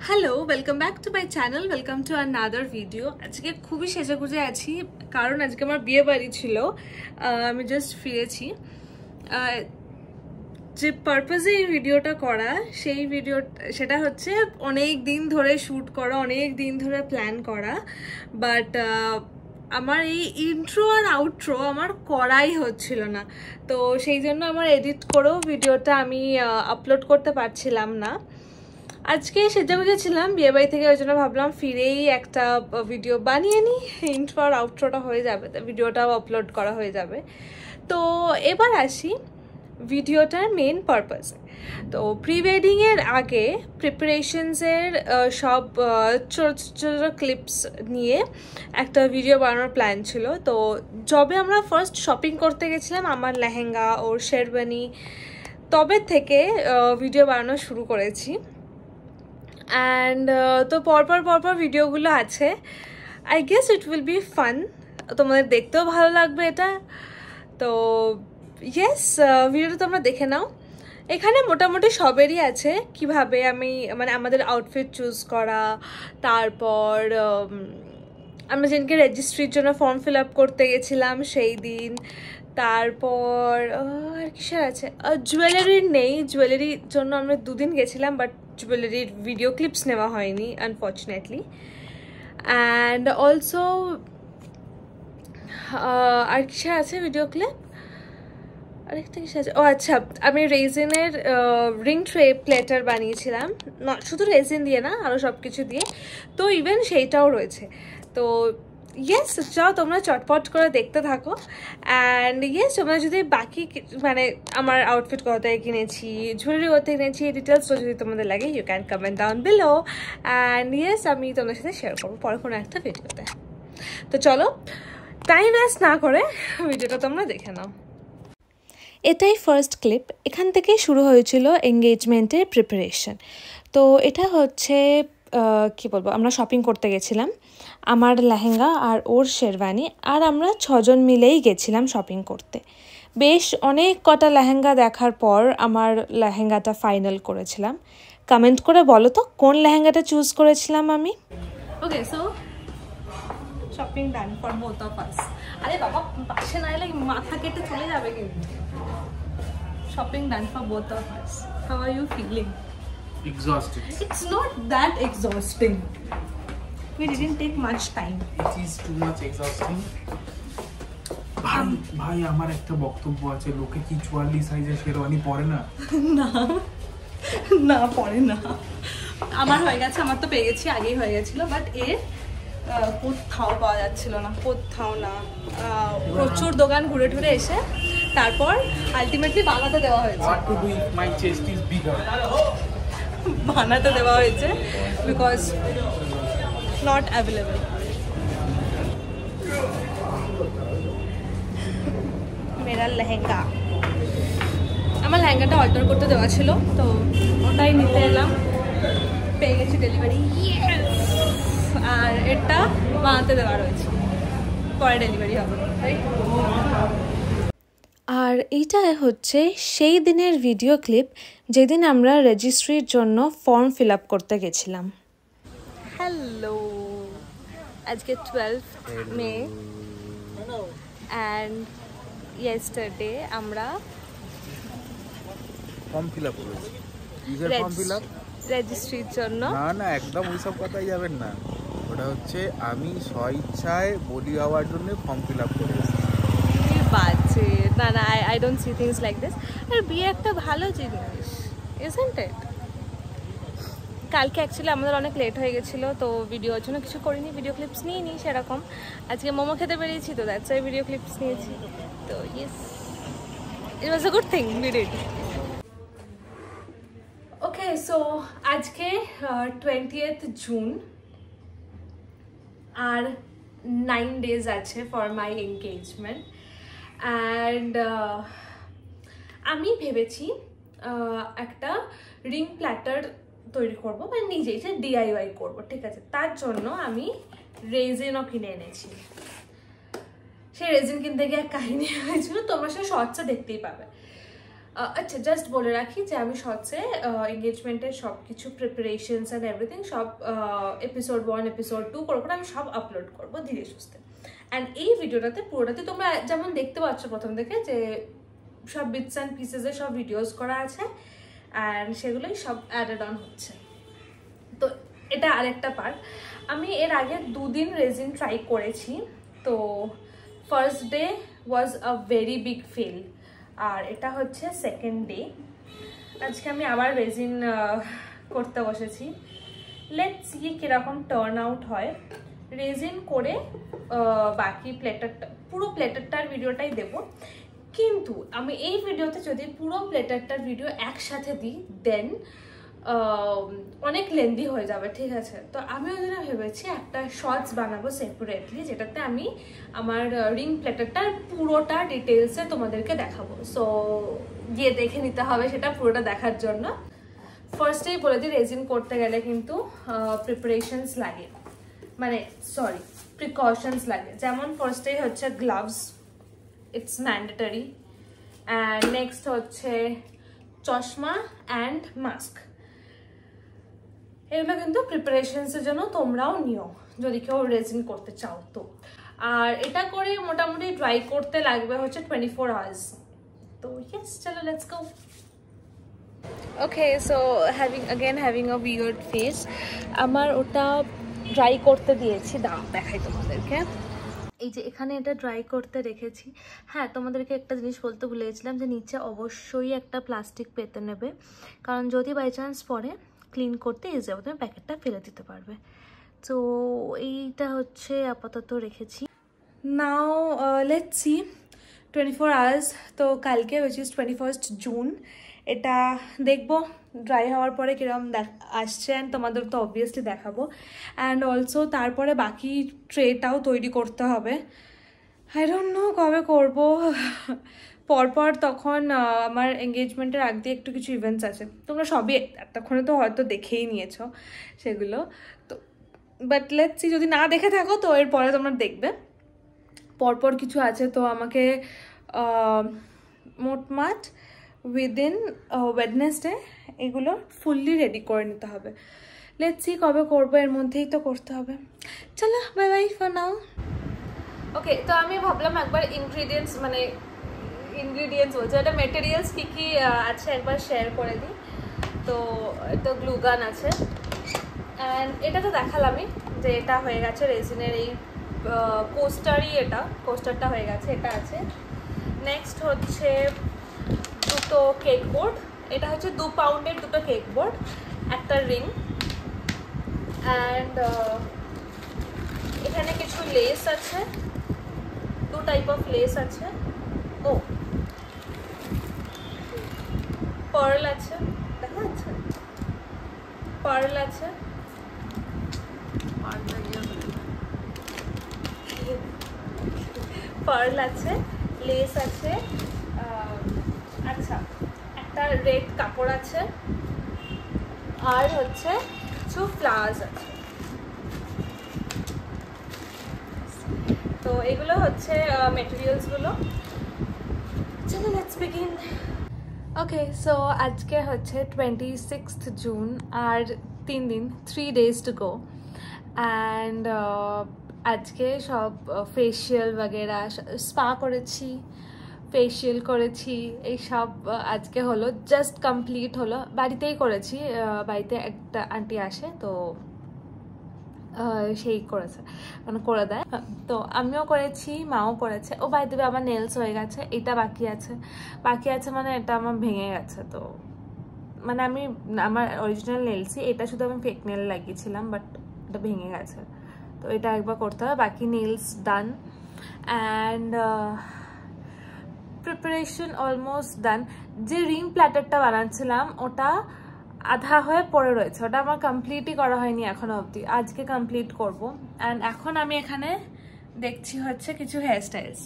Hello, welcome back to my channel, welcome to another video. আজকে খুবই সেজেগুজে আছি কারণ আজকে আমার বিয়ে বাড়ি ছিল। আমি জাস্ট ফিরেছি। যে পারপাসে এই ভিডিওটা করা সেটা হচ্ছে অনেক দিন ধরে শ্যুট করা, অনেক দিন ধরে প্ল্যান করা, বাট আমার এই ইন্ট্রো আর আউট্রো আমার করাই হচ্ছিল না। তো সেই জন্য আমার এডিট করেও ভিডিওটা আমি আপলোড করতে পারছিলাম না। আজকে সেজেগুজে ছিলাম বিয়েবাড়ি থেকে, ওই জন্য ভাবলাম ফিরেই একটা ভিডিও বানিয়ে নিই, ইন্ট্রো আর আউট্রোটা হয়ে যাবে, ভিডিওটাও আপলোড করা হয়ে যাবে। তো এবার আসি ভিডিওটার মেন পারপাসে। তো প্রি ওয়েডিংয়ের আগে প্রিপারেশনসের সব ছোটো ছোটো ক্লিপস নিয়ে একটা ভিডিও বানানোর প্ল্যান ছিল। তো যবে আমরা ফার্স্ট শপিং করতে গেছিলাম আমার লেহেঙ্গা ওর শেরওয়ানি, তবে থেকে ভিডিও বানানো শুরু করেছি। অ্যান্ড তো পরপর ভিডিওগুলো আছে। I guess it will be fun, তোমাদের দেখতেও ভালো লাগবে এটা। তো ইয়েস, ভিডিওটা তোমরা দেখে নাও। এখানে মোটামুটি সবেরই আছে, কিভাবে আমি মানে আমাদের আউটফিট চুজ করা, তারপর আমরা যেদিনকে রেজিস্ট্রির জন্য ফর্ম ফিল আপ করতে গেছিলাম সেই দিন, তারপর আর কিসের আছে, জুয়েলারির নেই, জুয়েলারির জন্য আমরা 2 দিন গেছিলাম, বাট জুয়েলারির ভিডিও ক্লিপস নেওয়া হয়নি আনফর্চুনেটলি। অ্যান্ড অলসো আর কিসের আছে ভিডিও ক্লিপ, আরেকটা কিসে আছে, ও আচ্ছা, আমি রেজিনের রিং ট্রে প্লেটার বানিয়েছিলাম, শুধু রেজিন দিয়ে না, আরও সব কিছু দিয়ে। তো ইভেন সেইটাও রয়েছে। তো ইয়েস, যাও তোমরা চটপট করে দেখতে থাকো। অ্যান্ড ইয়েস, তোমরা যদি বাকি মানে আমার আউটফিট কোথায় কিনেছি, জুয়েলারি কোথায় কিনেছি, ডিটেলসটা যদি তোমাদের লাগে, you can comment down below. And yes, আমি তোমাদের সাথে শেয়ার করবো পরে কোনো একটা ভিডিওতে। তো চলো, টাইম ওয়েস্ট না করে ভিডিওটা তোমরা দেখে নাও। এটাই ফার্স্ট ক্লিপ। এখান থেকেই শুরু হয়েছিল এঙ্গেজমেন্টের প্রিপারেশন। তো এটা হচ্ছে কি বলবো, আমরা শপিং করতে গেছিলাম, আমার লেহেঙ্গা আর ওর শেরওয়ানি, আর আমরা 6 জন মিলেই গেছিলাম শপিং করতে। বেশ অনেক কটা লেহেঙ্গা দেখার পর আমার লেহেঙ্গাটা ফাইনাল করেছিলাম। কমেন্ট করে বলো তো কোন লেহেঙ্গাটা চুজ করেছিলাম আমি। Okay, so shopping done for both of us. আরে বাবা, পাশে না এলে মাথা কেটে চলে যাবে কিন্তু। Shopping done for both of us. How are you feeling? Exhausted. It's not that exhausting. We didn't take much time. It is too much exhausting. ভাই আমার একটা বক্তব্য আছে, লোকে কি 44 সাইজের শেরওয়ানি পরে না? না পরে না। আমার হয়ে গেছে, আমার তো পেয়ে গেছি, আগেই হয়ে গেছিল, বাট এর কোথাও পাওয়া যাচ্ছিল না, কোথাও না। প্রচুর দোকান ঘুরে ঘুরে এসে তারপর আলটিমেটলি বানাতে দেওয়া হয়েছে। What to do if my chest is bigger? বানাতে দেওয়া হয়েছে বিকজ নট অ্যাভেলেবল। মেরা লেহেঙ্গা, আমার লেহেঙ্গাটা অল্টার করতে দেওয়া ছিল, তো ওটাই নিতে এলাম, পেয়ে গেছি ডেলিভারি। আর এটা বানাতে দেওয়া রয়েছে, পরে ডেলিভারি হবে। আর এইটা হচ্ছে সেই দিনের ভিডিও ক্লিপ যেদিন আমরা রেজিস্ট্রির জন্য ফর্ম ফিল আপ করতে গেছিলাম। হ্যালো, আজকে 12 মে অ্যান্ড ইয়েস্টারডে আমরা ফর্ম ফিল আপ করেছি। কিসের ফর্ম ফিল আপ? রেজিস্ট্রির জন্য। না একদম ওইসব কথাই যাবেন না, ওটা হচ্ছে আমি স্বইচ্ছায় বলি হওয়ার জন্য ফর্ম ফিল আপ করেছি। বাজে না, I don't see things like this. আর বিয়ে একটা ভালো জিনিস, ইজন্ট ইট? কালকে অ্যাকচুয়ালি আমাদের অনেক লেট হয়ে গেছিলো, তো ভিডিওর জন্য কিছু করিনি, ভিডিও ক্লিপস নিইনি সেরকম। আজকে মোমো খেতে বেরিয়েছি, তো দ্যাটস ওয়াই ভিডিও ক্লিপস নিয়েছি। তো yes, it was a good thing we did. Okay, so আজকে 20th জুন, আর 9 days আছে ফর মাই এনগেজমেন্ট। অ্যান্ড আমি ভেবেছি একটা রিং প্ল্যাটার তৈরি করবো, মানে নিজেই সে DIY করবো, ঠিক আছে? তার জন্য আমি রেজিনও কিনে এনেছি। সেই রেজিন কিনতে গিয়ে এক কাহিনী হয়েছিল, তোমরা সে শর্টসে দেখতেই পাবে। আচ্ছা জাস্ট বলে রাখি যে আমি শর্টসে এঙ্গেজমেন্টের সব কিছু প্রিপারেশনস অ্যান্ড এভরিথিং সব এপিসোড 1 এপিসোড 2 করে আমি সব আপলোড করবো ধীরে সুস্থে। অ্যান্ড এই ভিডিওটাতে পুরোটাতে তোমরা যেমন দেখতে পাচ্ছ প্রথম থেকে যে সব বিটস অ্যান্ড পিসেসের সব ভিডিওস করা আছে অ্যান্ড সেগুলোই সব অ্যাডেড অন হচ্ছে। তো এটা আরেকটা পার্ট। আমি এর আগে 2 দিন রেজিন ট্রাই করেছি। তো first day was a very big fail, আর এটা হচ্ছে সেকেন্ড ডে। আজকে আমি আবার রেজিন করতে বসেছি। লেটস সি কিরকম টার্ন আউট হয়। রেজিন করে বাকি প্লেটারটা পুরো প্লেটারটার ভিডিওটাই দেব, কিন্তু আমি এই ভিডিওতে যদি পুরো প্লেটারটার ভিডিও একসাথে দিই দেন অনেক লেন্দি হয়ে যাবে, ঠিক আছে? তো আমি ওই জন্য ভেবেছি একটা শর্টস বানাবো সেপারেটলি, যেটাতে আমি আমার রিং প্লেটারটার পুরোটা ডিটেলসে তোমাদেরকে দেখাবো। সো গিয়ে দেখে নিতে হবে সেটা পুরোটা দেখার জন্য। ফার্স্টেই বলে দিই, রেজিন করতে গেলে কিন্তু প্রিপারেশনস লাগে, মানে সরি প্রিকশনস লাগে। যেমন ফার্স্টেই হচ্ছে gloves, it's mandatory, and next হচ্ছে চশমা অ্যান্ড মাস্ক। এগুলো কিন্তু প্রিপারেশনসের জন্য তোমরাও নিও যদি কেউ রেজিন করতে চাও তো। আর এটা করে মোটামুটি ড্রাই করতে লাগবে হচ্ছে 24 আওয়ার্স। তো ইয়েস, চলো let's go. Okay, so having a weird face, আমার ওটা ড্রাই করতে দিয়েছি। দেখাই তোমাদেরকে। এই যে এখানে এটা ড্রাই করতে রেখেছি। হ্যাঁ, তোমাদেরকে একটা জিনিস বলতে ভুলে গেছিলাম যে নিচে অবশ্যই একটা প্লাস্টিক পেতে নেবে, কারণ যদি বাই চান্স পরে ক্লিন করতে ইজি হবে, তুমি প্যাকেটটা ফেলে দিতে পারবে। তো এইটা হচ্ছে আপাতত রেখেছি। Now let's see 24 hours. তো কালকে উইচ ইজ 21 জুন এটা দেখবো ড্রাই হওয়ার পরে কীরকম আসছে, অ্যান্ড তোমাদের তো অবভিয়াসলি দেখাবো। অ্যান্ড অলসো তারপরে বাকি ট্রেটাও তৈরি করতে হবে। আই ডোন্ট নো কবে করবো। পরপর তখন আমার এঙ্গেজমেন্টের আগ দিয়ে একটু কিছু ইভেন্টস আছে, তোমরা সবই এতক্ষণে তো হয়তো দেখেই নিয়েছো সেগুলো। তো বাট লেটস সি, যদি না দেখে থাকো তো এরপরে তোমরা দেখবে। পরপর কিছু আছে, তো আমাকে মোটমাট উইদিন ওয়েডনেসডে এগুলো ফুললি রেডি করে নিতে হবে। লেটস সি কবে করবো, এর মধ্যেই তো করতে হবে। চলো বাই বাই ফর নাও। ওকে, তো আমি ভাবলাম একবার ইনগ্রিডিয়েন্টস বলছে, এটা মেটেরিয়ালস কী কী আছে একবার শেয়ার করে দিই। তো গ্লুগান আছে, অ্যান্ড এটা তো দেখালামই যে এটা হয়ে গেছে রেজিনের এই কোস্টারটা হয়ে গেছে, এটা আছে। নেক্সট হচ্ছে দুটো কেক বোর্ড, এটা হচ্ছে 2 পাউন্ডের দুটো কেক বোর্ড, একটা রিং, অ্যান্ড এখানে কিছু লেস আছে, 2 টাইপ অফ লেস আছে। ও পার্ল আছে, দেখা যাচ্ছে পার্ল আছে, পার্ল আছে, লেস আছে, আচ্ছা একটা রেড কাপড় আছে, আর হচ্ছে কিছু ফ্লাওয়ার্স আছে। তো এগুলো হচ্ছে মেটেরিয়ালসগুলো। চলো লেটস বিগিন। ওকে, সো আজকে হচ্ছে 26 জুন, আর 3 দিন, 3 days to go, অ্যান্ড আজকে সব ফেশিয়াল বগেরা স্পা করেছি, ফেশিয়াল করেছি, এই সব আজকে হলো, জাস্ট কমপ্লিট হলো। বাড়িতেই করেছি, বাড়িতে একটা আন্টি আসে তো সেই করেছে, মানে করে দেয়। তো আমিও করেছি, মাও করেছে। ও বাই দেবে আমার নেলস হয়ে গেছে, এটা বাকি আছে মানে এটা আমার ভেঙে গেছে। তো মানে আমার অরিজিনাল নেলসই, এটা শুধু আমি ফেক নেল লাগিয়েছিলাম, বাট এটা ভেঙে গেছে, তো এটা একবার করতে হবে। বাকি nails done, and preparation almost done. যে রিং প্ল্যাটারটা বানাচ্ছিলাম ওটা আধা হয়ে পড়ে রয়েছে, ওটা আমার কমপ্লিটই করা হয়নি এখনো অবধি, আজকে কমপ্লিট করব। অ্যান্ড এখন আমি এখানে দেখছি হচ্ছে কিছু হেয়ারস্টাইলস,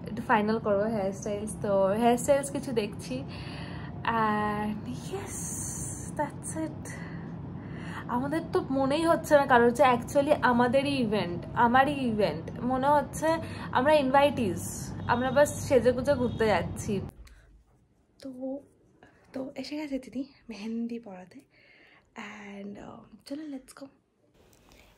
একটু ফাইনাল করবো হেয়ারস্টাইলস। তো হেয়ারস্টাইলস কিছু দেখছি, অ্যান্ড ইয়েস দ্যাটস ইট। আমাদের তো মনেই হচ্ছে না কারোর যে অ্যাকচুয়ালি আমারই ইভেন্ট মনে হচ্ছে আমরা ইনভাইটিস, আমরা বাস সেজে গুজে ঘুরতে যাচ্ছি। তো এসে গেছে দিদি মেহেন্দি পরাতে অ্যান্ড চলো লেটস গো।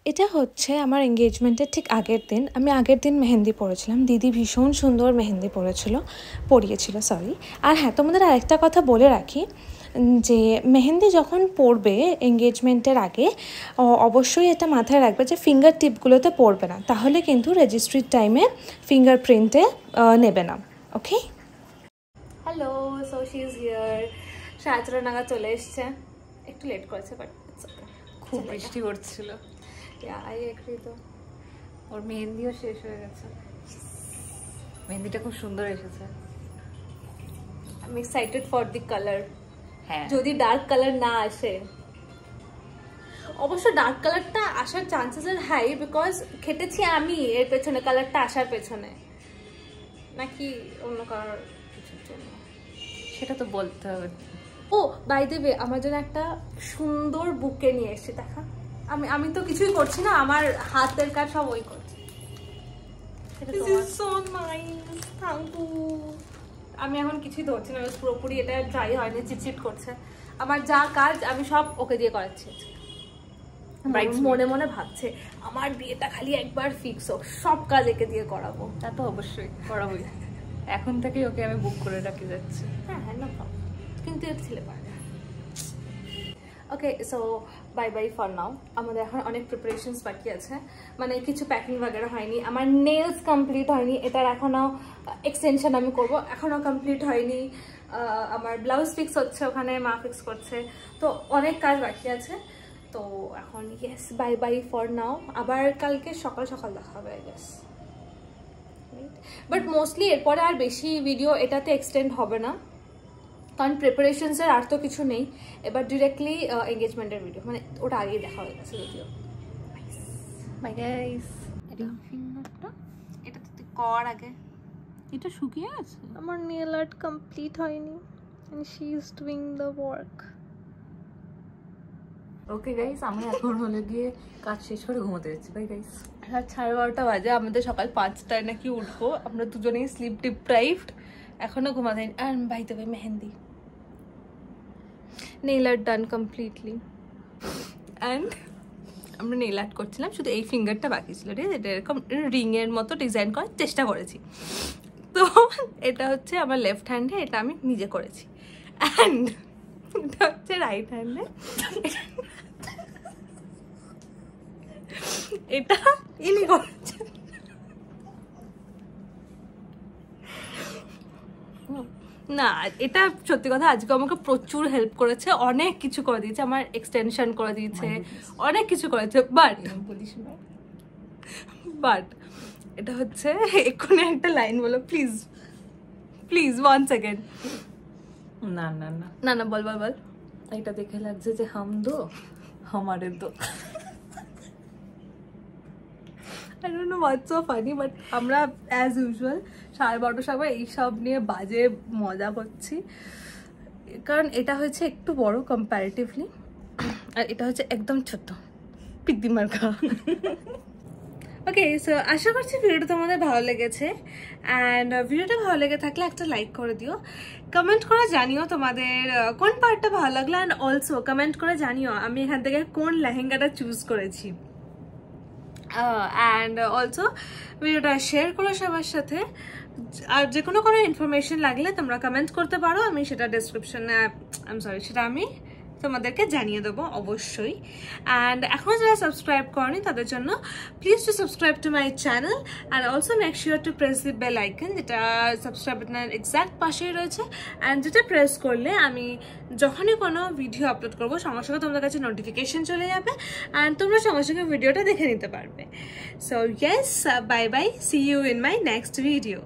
এটা হচ্ছে আমার এঙ্গেজমেন্টের ঠিক আগের দিন। আমি আগের দিন মেহেন্দি পরেছিলাম, দিদি ভীষণ সুন্দর মেহেন্দি পরিয়েছিল সরি। আর হ্যাঁ, তোমাদের আরেকটা কথা বলে রাখি যে মেহেন্দি যখন পরবে এঙ্গেজমেন্টের আগে অবশ্যই এটা মাথায় রাখবে যে ফিঙ্গার টিপগুলোতে পরবে না, তাহলে কিন্তু রেজিস্ট্রির টাইমে ফিঙ্গারপ্রিন্টে নেবে না। Okay, hello, so she is here. 7:30 নাগাদ চলে এসছে, একটু লেট করেছে বাট খুব বৃষ্টি পড়ছিল। I agree. তো ওর মেহেন্দিও শেষ হয়ে গেছে, মেহেন্দিটা খুব সুন্দর এসেছে। I am excited for the colour. হ্যাঁ, যদি ডার্ক কালার না আসে, অবশ্য ডার্ক কালারটা আসার চান্সেস আর হাই, বিকজ খেটেছি আমি এর পেছনে, কালারটা আসার পেছনে, নাকি অন্য কালার কিছুর জন্য সেটা তো বলতে হবে। ও বাই দ্য ওয়ে, আমার জন্য একটা সুন্দর বুকে নিয়ে এসেছি, দেখা। আমি তো কিছুই করছি না, আমার হাতের কাজ সব ওই করছে। আমি এখন কিছুই ধরছি না, পুরোপুরি এটা ড্রাই হয়নি, চিটচিট করছে। আমার যা কাজ আমি সব ওকে দিয়ে করাচ্ছি। মনে মনে ভাবছে আমার বিয়েটা খালি একবার ফিক্স হোক, সব কাজ একে দিয়ে করাবো। তা তো অবশ্যই করাবোই, এখন থেকেই ওকে আমি বুক করে রাখি যাচ্ছি। হ্যাঁ হ্যাঁ, না কিন্তু এর ছেলে পারে। Okay, so bye bye for now. আমাদের এখন অনেক প্রিপারেশনস বাকি আছে, মানে কিছু প্যাকিং वगैरह হয়নি। আমার নেলস কমপ্লিট হয়নি, এটার এখনও এক্সটেনশন আমি করব, এখনও কমপ্লিট হয়নি। আমার ব্লাউজ ফিক্স হচ্ছে, ওখানে মা ফিক্স করছে, তো অনেক কাজ বাকি আছে। তো এখন ইয়েস, বাই বাই ফর নাও। আবার কালকে সকাল সকাল দেখা হবে আই গেস, বাট মোস্টলি এরপরে আর বেশি ভিডিও এটাতে এক্সটেন্ড হবে না, কারণ প্রিপারেশনসের আর তো কিছু নেই। এবার ডিরেক্টলি এঙ্গেজমেন্টের ভিডিও, মানে ওটা আগেই দেখা হয়ে গেছে যদিও। Bye guys. এটা ফিঙ্গারটা এটা তুই কর আগে। এটা শুকিয়ে আছে, আমার নেল আর্ট কমপ্লিট হয়নি, and she is doing the work. Okay guys, আমি এখন হলে গিয়ে কাজ শেষ করে ঘুমোতে যাচ্ছি। Bye guys. রাত 12:30 বাজে, আমাদের সকাল 5টায় নাকি উঠবো। আমরা দুজনেই স্লিপ ডিপ্রাইভড, এখনো ঘুমাতে হয়নি। আর by the way, mehndi nail art done completely, and আমরা নেল আর্ট করছিলাম, শুধু এই ফিঙ্গারটা বাকি ছিল। ঠিক আছে, এটা এরকম রিংয়ের মতো ডিজাইন করার চেষ্টা করেছি। তো এটা হচ্ছে আমার লেফট হ্যান্ডে, এটা আমি নিজে করেছি। অ্যান্ড এটা হচ্ছে রাইট হ্যান্ডে, এটা ইনি করেছে। না, এটা সত্যি কথা, আজকে আমাকে প্রচুর হেল্প করেছে, অনেক কিছু করে দিয়েছে, আমার এক্সটেনশন করে দিয়েছে, অনেক কিছু করেছে। বাট এটা হচ্ছে এক্ষুনি একটা লাইন বলো প্লিজ, প্লিজ 1 সেকেন্ড। না না না না না, বল বল বল। এটা দেখে লাগছে যে হাম দো হামারে দো। I don't know what's so funny, but আমরা as usual 12:30 সময় এইসব নিয়ে বাজে মজা করছি, কারণ এটা হচ্ছে একটু বড় কম্পারেটিভলি, আর এটা হচ্ছে একদম ছোট পিদ্দিমার খা। ওকে, সো আশা করছি ভিডিওটা তোমাদের ভালো লেগেছে, অ্যান্ড ভিডিওটা ভালো লেগে থাকলে একটা লাইক করে দিও, কমেন্ট করে জানিও তোমাদের কোন পার্টটা ভালো লাগলো, অ্যান্ড অলসো কমেন্ট করে জানিও আমি এখান থেকে কোন লেহেঙ্গাটা চুজ করেছি। অ্যান্ড অলসো ভিডিওটা শেয়ার করো সবার সাথে, আর যে কোনো ইনফরমেশন লাগলে তোমরা কমেন্ট করতে পারো, আমি সেটা ডেসক্রিপশনে সেটা আমি তোমাদেরকে জানিয়ে দেবো অবশ্যই। অ্যান্ড এখন যারা সাবস্ক্রাইব করনি তাদের জন্য please to subscribe to my channel, and also make sure to press the bell icon, যেটা সাবস্ক্রাইব বাটনের এক্স্যাক্ট পাশেই রয়েছে, অ্যান্ড যেটা প্রেস করলে আমি যখনই কোনো ভিডিও আপলোড করবো সঙ্গে সঙ্গে তোমাদের কাছে নোটিফিকেশন চলে যাবে, অ্যান্ড তোমরা সঙ্গে সঙ্গে ভিডিওটা দেখে নিতে পারবে। So yes, bye bye, see you in my next video.